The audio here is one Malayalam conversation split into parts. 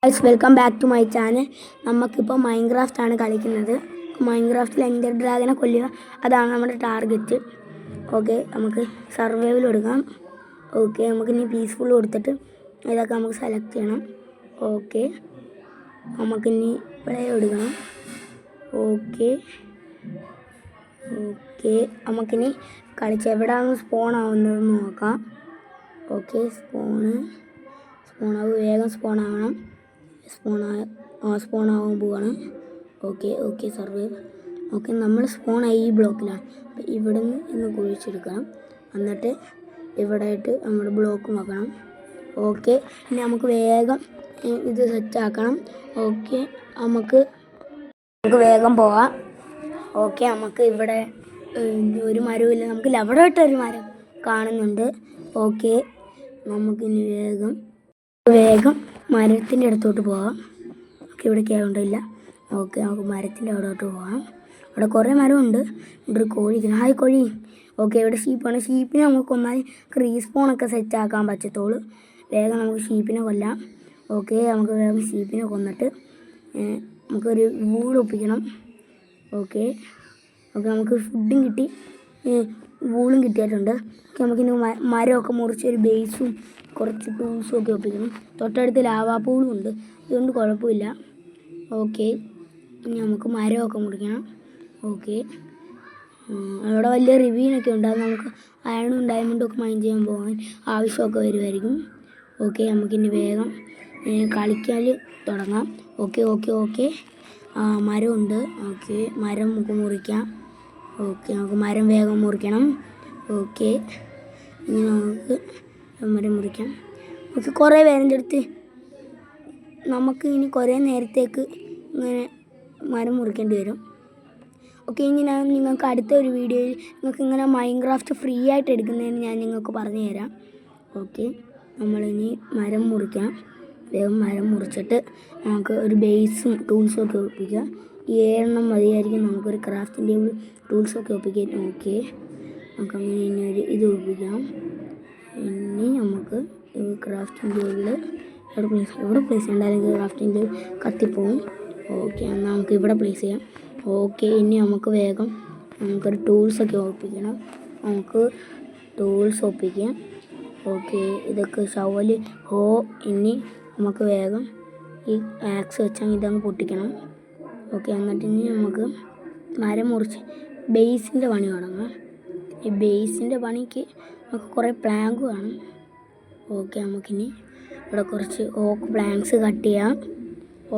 Guys welcome back to my channel. നമുക്കിപ്പോൾ മൈൻക്രാഫ്റ്റ് ആണ് കളിക്കുന്നത്. മൈൻക്രാഫ്റ്റിൽ എൻഡർ ഡ്രാഗനെ കൊല്ലുക, അതാണ് നമ്മുടെ ടാർഗറ്റ്. ഓക്കെ, നമുക്ക് സർവൈവൽ കൊടുക്കാം. ഓക്കെ, നമുക്കിനി പീസ്ഫുൾ കൊടുത്തിട്ട് ഇതൊക്കെ നമുക്ക് സെലക്ട് ചെയ്യണം. ഓക്കെ, നമുക്കിനി പ്ലേ കൊടുക്കണം. ഓക്കെ ഓക്കെ നമുക്കിനി കളിച്ച് എവിടെയാണ് സ്പോൺ ആവുന്നതെന്ന് നോക്കാം. ഓക്കെ, സ്പോണാവും, വേഗം സ്പോൺ ആവണം. സ്പോൺ ആവാൻ പോവാണ്. Okay survive. ഓക്കെ, നമ്മൾ സ്പോണായി ഈ ബ്ലോക്കിലാണ്. അപ്പം ഇവിടെ നിന്ന് കുഴിച്ചെടുക്കണം. എന്നിട്ട് ഇവിടെ ആയിട്ട് നമ്മുടെ ബ്ലോക്ക് നോക്കണം. ഓക്കെ, ഇനി നമുക്ക് വേഗം ഇത് സെറ്റാക്കണം. ഓക്കെ, നമുക്ക് വേഗം പോവാം. ഓക്കെ, നമുക്ക് ഇവിടെ ഒരു മരമില്ല, നമുക്ക് ലവടായിട്ടൊരു മരം കാണുന്നുണ്ട്. ഓക്കെ, നമുക്കിനി വേഗം മരത്തിൻ്റെ അടുത്തോട്ട് പോവാം. ഓക്കെ, ഇവിടെ കേണ്ടില്ല. ഓക്കെ, നമുക്ക് മരത്തിൻ്റെ അവിടോട്ട് പോവാം. അവിടെ കുറേ മരമുണ്ട്. ഇവിടെ ഒരു കോഴി. ഹായ് കോഴി. ഓക്കെ, ഇവിടെ ഷീപ്പാണ്. ഷീപ്പിനെ നമുക്ക് ഒന്നാൽ റീസ്പോണൊക്കെ സെറ്റാക്കാൻ പറ്റത്തുള്ളൂ. വേഗം നമുക്ക് ഷീപ്പിനെ കൊല്ലാം. ഓക്കെ, നമുക്ക് വേഗം ഷീപ്പിനെ കൊന്നിട്ട് നമുക്കൊരു വൂൾ ഒപ്പിക്കണം. ഓക്കെ, നമുക്ക് ഫുഡും കിട്ടി, വൂളും കിട്ടിയിട്ടുണ്ട്. ഓക്കെ, നമുക്കിനി മരമൊക്കെ മുറിച്ച് ഒരു ബേസും കുറച്ച് ടൂൾസും ഒക്കെ ഒപ്പിക്കണം. തൊട്ടടുത്ത് ലാവാ പൂളും ഉണ്ട്, അതുകൊണ്ട് കുഴപ്പമില്ല. ഓക്കെ, ഇനി നമുക്ക് മരമൊക്കെ മുറിക്കണം. ഓക്കെ, അവിടെ വലിയ റിവ്യൂനൊക്കെ ഉണ്ട്. അത് നമുക്ക് അയണും ഡയമണ്ടും ഒക്കെ മൈൻ ചെയ്യാൻ പോകാൻ ആവശ്യമൊക്കെ വരുമായിരിക്കും. ഓക്കെ, നമുക്കിനി വേഗം കളിക്കാൻ തുടങ്ങാം. ഓക്കെ മരമുണ്ട്. ഓക്കെ, മരം നമുക്ക് മുറിക്കാം. ഓക്കെ, നമുക്ക് മരം വേഗം മുറിക്കണം. ഓക്കെ, ഇനി നമുക്ക് മരം മുറിക്കാം. ഓക്കെ, കുറേ പേരുടെ അടുത്ത് നമുക്ക് ഇനി കുറേ നേരത്തേക്ക് ഇങ്ങനെ മരം മുറിക്കേണ്ടി വരും. ഓക്കെ, ഇനി ഞാൻ നിങ്ങൾക്ക് അടുത്ത ഒരു വീഡിയോയിൽ നിങ്ങൾക്ക് ഇങ്ങനെ മൈൻക്രാഫ്റ്റ് ഫ്രീ ആയിട്ട് എടുക്കുന്നതിന് ഞാൻ നിങ്ങൾക്ക് പറഞ്ഞു തരാം. ഓക്കെ, നമ്മളിനി മരം മുറിക്കാം. വേഗം മരം മുറിച്ചിട്ട് നമുക്ക് ഒരു ബേസും ടൂൾസും ഒക്കെ ഒപ്പിക്കാം. ഈ 7 മതിയായിരിക്കും നമുക്കൊരു ക്രാഫ്റ്റിംഗ് ടേബിൾ ടൂൾസൊക്കെ ഒപ്പിക്കാൻ. ഓക്കെ, നമുക്കങ്ങനെ ഇനി ഒരു ഇത് ഒപ്പിക്കാം. ഇനി നമുക്ക് ക്രാഫ്റ്റിംഗ് ടേബിൾ എവിടെ പ്ലേസ് ചെയ്യണ്ട, അല്ലെങ്കിൽ ക്രാഫ്റ്റിംഗ് ടേബിൾ കത്തിപ്പോവും. ഓക്കെ, എന്നാൽ നമുക്ക് ഇവിടെ പ്ലേസ് ചെയ്യാം. ഓക്കെ, ഇനി നമുക്ക് വേഗം നമുക്കൊരു ടൂൾസൊക്കെ ഒപ്പിക്കണം. നമുക്ക് ടൂൾസ് ഒപ്പിക്കാം. ഓക്കെ, ഇതൊക്കെ ഷവല് ഇനി നമുക്ക് വേഗം ഈ ആക്സ് വെച്ചാൽ ഇതങ്ങ് പൊട്ടിക്കണം. ഓക്കെ, എന്നിട്ട് ഇനി നമുക്ക് മരം മുറിച്ച് ബേസിൻ്റെ പണി തുടങ്ങാം. ഈ ബേസിൻ്റെ പണിക്ക് നമുക്ക് കുറേ പ്ലാങ്ക് വേണം. ഓക്കെ, നമുക്കിനി ഇവിടെ കുറച്ച് ഓക്ക് പ്ലാങ്ക്സ് കട്ട് ചെയ്യാം.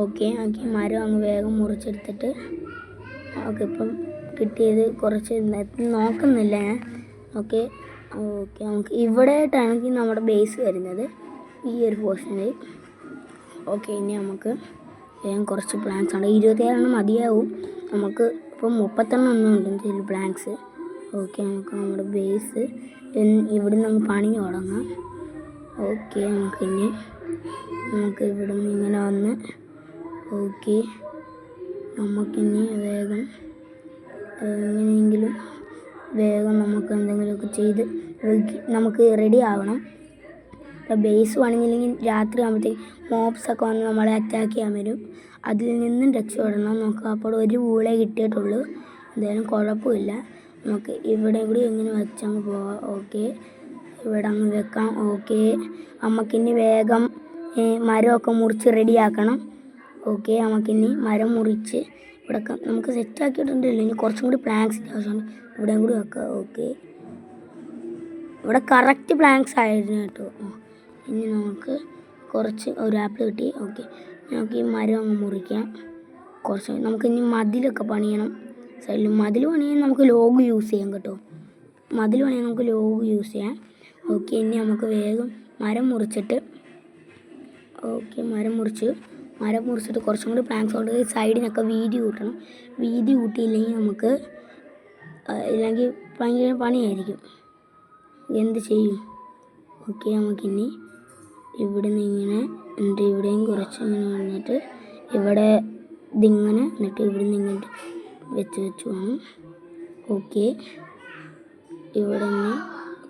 ഓക്കെ, നമുക്ക് മരം അങ്ങ് വേഗം മുറിച്ചെടുത്തിട്ട് ഓക്കെ, ഇപ്പം കിട്ടിയത് കുറച്ച് നോക്കുന്നില്ല ഞാൻ. ഓക്കെ നമുക്ക് ഇവിടെ ആയിട്ടാണെങ്കിൽ നമ്മുടെ ബേസ് വരുന്നത് ഈ ഒരു പോർഷനിൽ. ഓക്കെ, ഇനി നമുക്ക് വേഗം കുറച്ച് പ്ലാങ്ക്സ് ഉണ്ട്. 27 മതിയാവും. നമുക്ക് ഇപ്പം 31 ഉണ്ട് പ്ലാങ്ക്സ്. ഓക്കെ, നമുക്ക് നമ്മുടെ ബേസ് ഇവിടെ നിന്ന് പണി തുടങ്ങാം. ഓക്കെ, നമുക്ക് ഇവിടെ നിന്ന് ഇങ്ങനെ വന്ന് ഓക്കെ, നമുക്കിനി വേഗം എങ്ങനെയെങ്കിലും നമുക്ക് എന്തെങ്കിലുമൊക്കെ ചെയ്ത് നമുക്ക് റെഡി ആവണം. ഇപ്പോൾ ബേസ് പണിഞ്ഞില്ലെങ്കിൽ രാത്രി ആകുമ്പോഴത്തേക്ക് മോബ്സൊക്കെ വന്ന് നമ്മളെ അറ്റാക്ക് ചെയ്യാൻ വരും. അതിൽ നിന്നും രക്ഷപ്പെടണം. നമുക്ക് അപ്പോൾ ഒരു വൂളേ കിട്ടിയിട്ടുള്ളൂ. എന്തായാലും കുഴപ്പമില്ല. നമുക്ക് ഇവിടെ കൂടി എങ്ങനെ വെച്ചങ്ങ് പോവാം. ഓക്കെ, ഇവിടെ അങ്ങ് വെക്കാം. ഓക്കെ, നമുക്കിനി വേഗം മരമൊക്കെ മുറിച്ച് റെഡിയാക്കണം. ഓക്കെ, നമുക്കിനി മരം മുറിച്ച് ഇവിടെ നമുക്ക് സെറ്റാക്കിയിട്ടുണ്ടല്ലോ. ഇനി കുറച്ചും കൂടി പ്ലാങ്ക്സിൻ്റെ ആവശ്യമുണ്ട്. ഇവിടെയും കൂടി വെക്കാം. ഓക്കെ, ഇവിടെ കറക്റ്റ് പ്ലാങ്ക്സ് ആയിരുന്നു കേട്ടോ. ഇനി നമുക്ക് കുറച്ച് ഒരു ആപ്പിൾ കിട്ടി. ഓക്കെ, നമുക്ക് ഈ മരം അങ്ങ് മുറിക്കാം. നമുക്കിനി മതിലൊക്കെ പണിയണം. സൈഡിൽ മതിൽ പണിയാൻ നമുക്ക് ലോഗ് യൂസ് ചെയ്യാം കേട്ടോ. മതിൽ പണിയാൻ നമുക്ക് ലോഗ് യൂസ് ചെയ്യാം. ഓക്കെ, ഇനി നമുക്ക് വേഗം മരം മുറിച്ചിട്ട് ഓക്കെ, മരം മുറിച്ചിട്ട് കുറച്ചും കൂടി പ്ലാങ്ക്സ് കൊണ്ട് സൈഡിനൊക്കെ വീതി കൂട്ടണം. വീതി കൂട്ടിയില്ലെങ്കിൽ നമുക്ക് ഇല്ലെങ്കിൽ ഭയങ്കര പണിയായിരിക്കും. എന്ത് ചെയ്യും? ഓക്കെ, നമുക്കിനി ഇവിടെ നിന്ന് ഇങ്ങനെ എന്നിട്ട് ഇവിടെയും കുറച്ച് ഇങ്ങനെ വന്നിട്ട് ഇവിടെ ഇതിങ്ങനെ എന്നിട്ട് ഇവിടെ നിന്ന് ഇങ്ങോട്ട് വെച്ച് വേണം. ഓക്കെ, ഇവിടെ നിന്ന്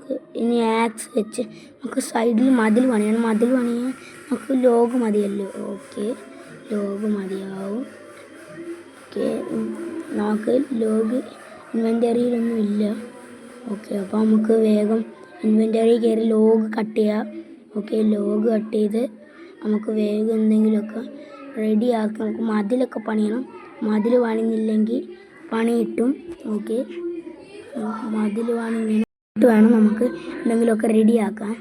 നമുക്ക് ഇനി ആക്സ് വെച്ച് നമുക്ക് സൈഡിൽ മതിൽ പണിയണം. മതിൽ പണിയാൻ നമുക്ക് ലോഗ് മതിയല്ലോ. ഓക്കെ, ലോഗ് മതിയാവും. ഓക്കെ, നമുക്ക് ലോഗ് ഇൻവെൻറ്ററിയിലൊന്നും ഇല്ല. ഓക്കെ, അപ്പോൾ നമുക്ക് വേഗം ഇൻവെൻറ്ററി കയറി ലോഗ് കട്ട് ചെയ്യാം. ഓക്കെ, ലോഗ് കട്ട് ചെയ്ത് നമുക്ക് വേഗം എന്തെങ്കിലുമൊക്കെ റെഡിയാക്കി നമുക്ക് മതിലൊക്കെ പണിയണം. മതിൽ പണിഞ്ഞില്ലെങ്കിൽ പണി കിട്ടും. ഓക്കെ, മതിൽ പണിഞ്ഞിട്ട് വേണം നമുക്ക് എന്തെങ്കിലുമൊക്കെ റെഡിയാക്കാൻ.